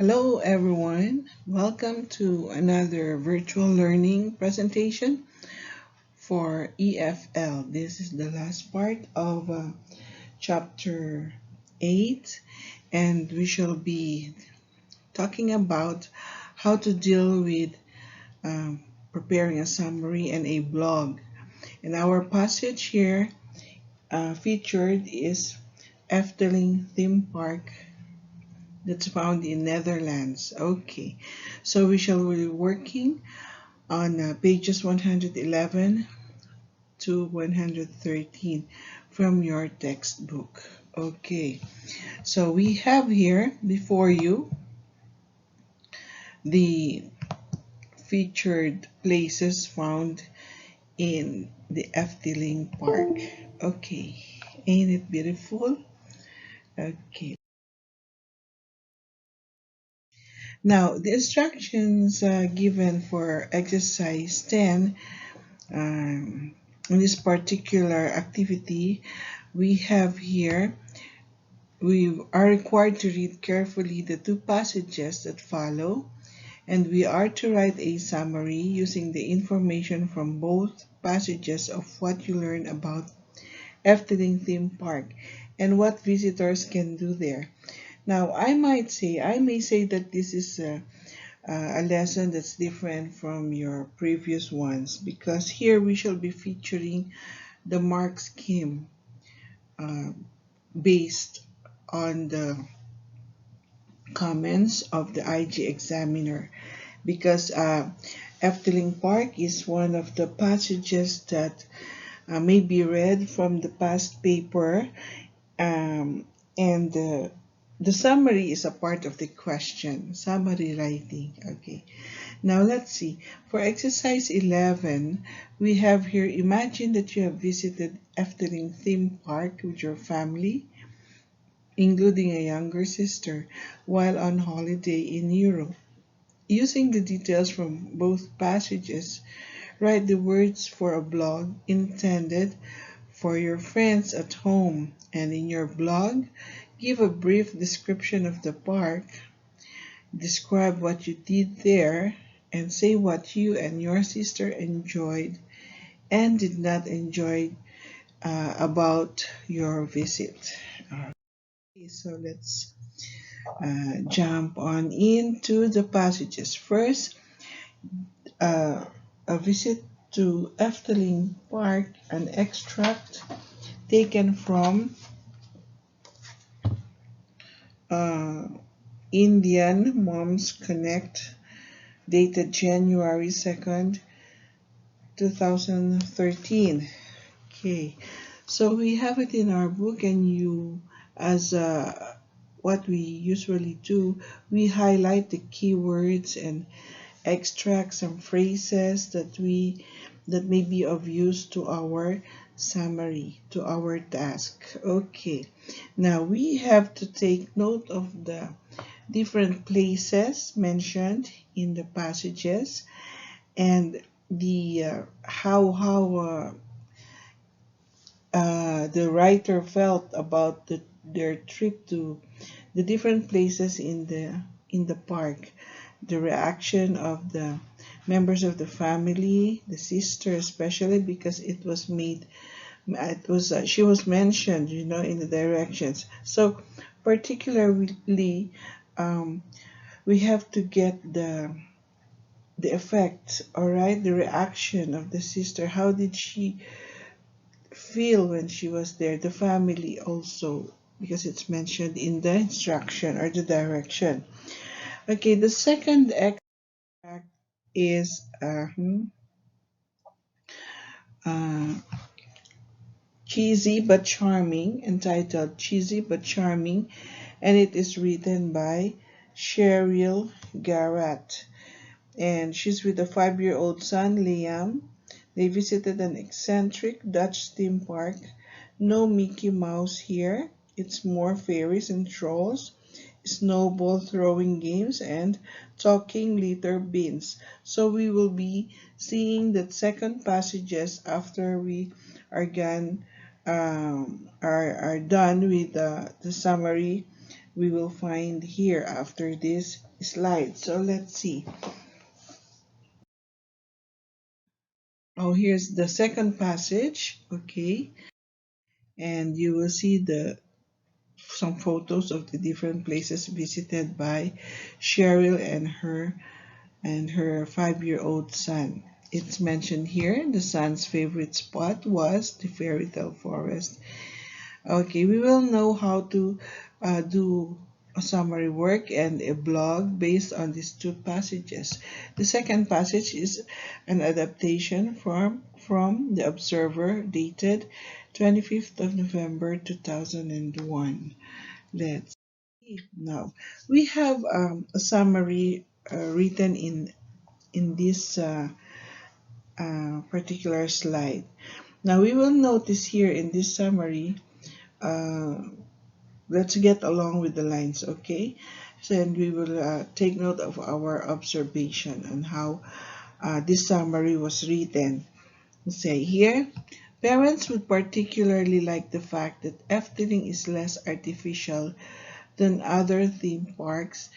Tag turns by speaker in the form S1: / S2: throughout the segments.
S1: Hello everyone, welcome to another virtual learning presentation for EFL. This is the last part of chapter 8 and we shall be talking about how to deal with preparing a summary and a blog. And our passage here featured is Efteling theme park that's found in Netherlands. Okay, so we shall be working on pages 111 to 113 from your textbook. Okay, so we have here before you the featured places found in the Efteling Park. Okay, ain't it beautiful? Okay, now the instructions given for exercise 10 in this particular activity we have here. We are required to read carefully the two passages that follow, and we are to write a summary using the information from both passages of what you learn about Efteling theme park and what visitors can do there. Now, I may say that this is a lesson that's different from your previous ones because here we shall be featuring the mark scheme uh, based on the comments of the IG examiner because Efteling Park is one of the passages that may be read from the past paper, and the summary is a part of the question, summary writing. Okay, now let's see. For exercise 11, we have here, imagine that you have visited Efteling theme park with your family, including a younger sister, while on holiday in Europe. Using the details from both passages, write the words for a blog intended for your friends at home, and in your blog, give a brief description of the park, describe what you did there, and say what you and your sister enjoyed and did not enjoy about your visit. Okay, so let's jump on into the passages. First, uh, a visit to Efteling Park, an extract taken from uh, Indian Moms Connect, dated January 2nd, 2013. Okay, so we have it in our book, and as what we usually do, we highlight the keywords and extract some phrases that may be of use to our summary, to our task. Okay, now we have to take note of the different places mentioned in the passages and the how the writer felt about their trip to the different places in the park, the reaction of the members of the family, the sister especially, because it was she was mentioned, in the directions. So particularly, um, we have to get the effect, all right, the reaction of the sister. How did she feel when she was there? The family also, because it's mentioned in the instruction or the direction. Okay, the second extract is uh, Cheesy but Charming, entitled Cheesy but Charming, and it is written by Cheryl Garrett. And she's with a 5-year-old son, Liam. They visited an eccentric Dutch theme park. No Mickey Mouse here. It's more fairies and trolls, snowball throwing games, and talking litter bins. So we will be seeing the second passages after we are done are done with the summary we will find here after this slide. So let's see. Oh, here's the second passage. Okay. And you will see some photos of the different places visited by Cheryl and her 5-year-old son. It's mentioned here the son's favorite spot was the fairy tale forest. Okay, we will know how to do a summary work and a blog based on these two passages. The second passage is an adaptation from The Observer dated 25th of November 2001. Let's see now. We have a summary written in this particular slide. Now we will notice here in this summary, uh, let's get along with the lines, okay? So, and we will take note of our observation on how this summary was written. Say here, parents would particularly like the fact that Efteling is less artificial than other theme parks.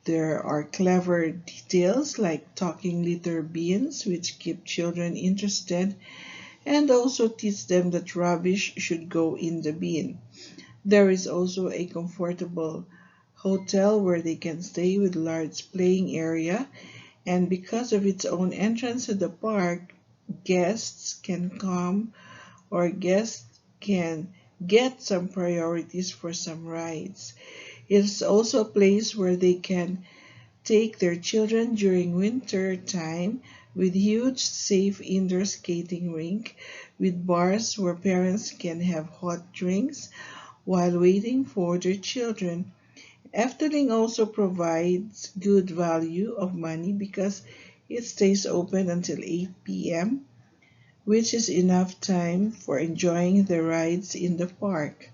S1: There are clever details like talking litter bins, which keep children interested and also teach them that rubbish should go in the bin. There is also a comfortable hotel where they can stay with large playing area, and because of its own entrance to the park, guests can come or guests can get some priorities for some rides. It's also a place where they can take their children during winter time with huge safe indoor skating rink with bars where parents can have hot drinks while waiting for their children. Efteling also provides good value of money because it stays open until 8 p.m., which is enough time for enjoying the rides in the park.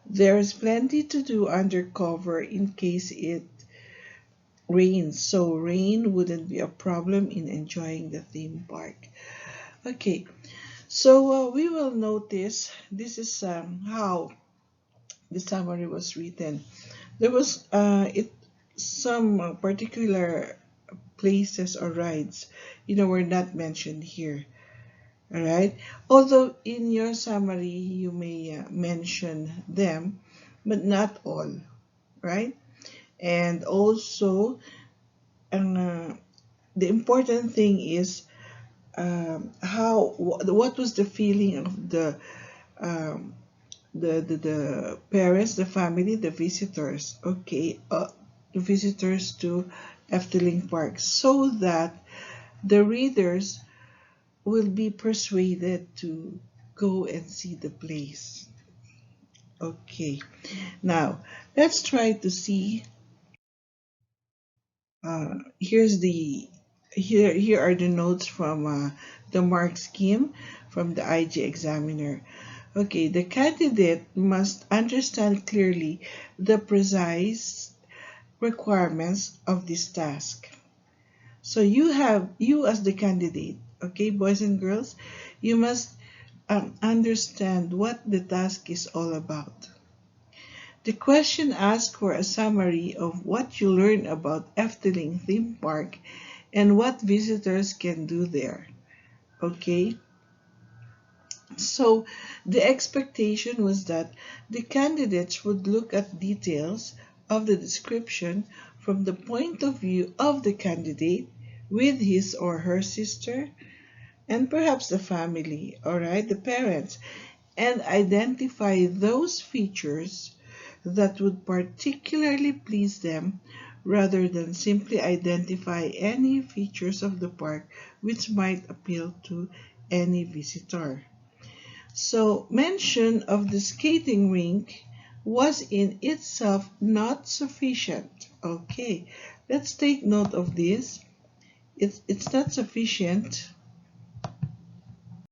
S1: There is plenty to do undercover in case it rains, so rain wouldn't be a problem in enjoying the theme park. Okay, so we will notice this is how the summary was written. There was some particular places or rides, were not mentioned here. All right. Although in your summary you may mention them, but not all, right? And also, uh, the important thing is what was the feeling of um, the parents, the family, the visitors, okay, the visitors to Efteling Park, so that the readers will be persuaded to go and see the place. Okay, now let's try to see. Here's the here are the notes from the mark scheme from the IG examiner. Okay, the candidate must understand clearly the precise requirements of this task. So you as the candidate, okay, boys and girls, you must understand what the task is all about. The question asks for a summary of what you learn about Efteling theme park and what visitors can do there. Okay, so the expectation was that the candidates would look at details of the description from the point of view of the candidate with his or her sister and perhaps the family, all right, the parents, and identify those features that would particularly please them rather than simply identify any features of the park which might appeal to any visitor. So, mention of the skating rink was in itself not sufficient. Okay, let's take note of this. It's not sufficient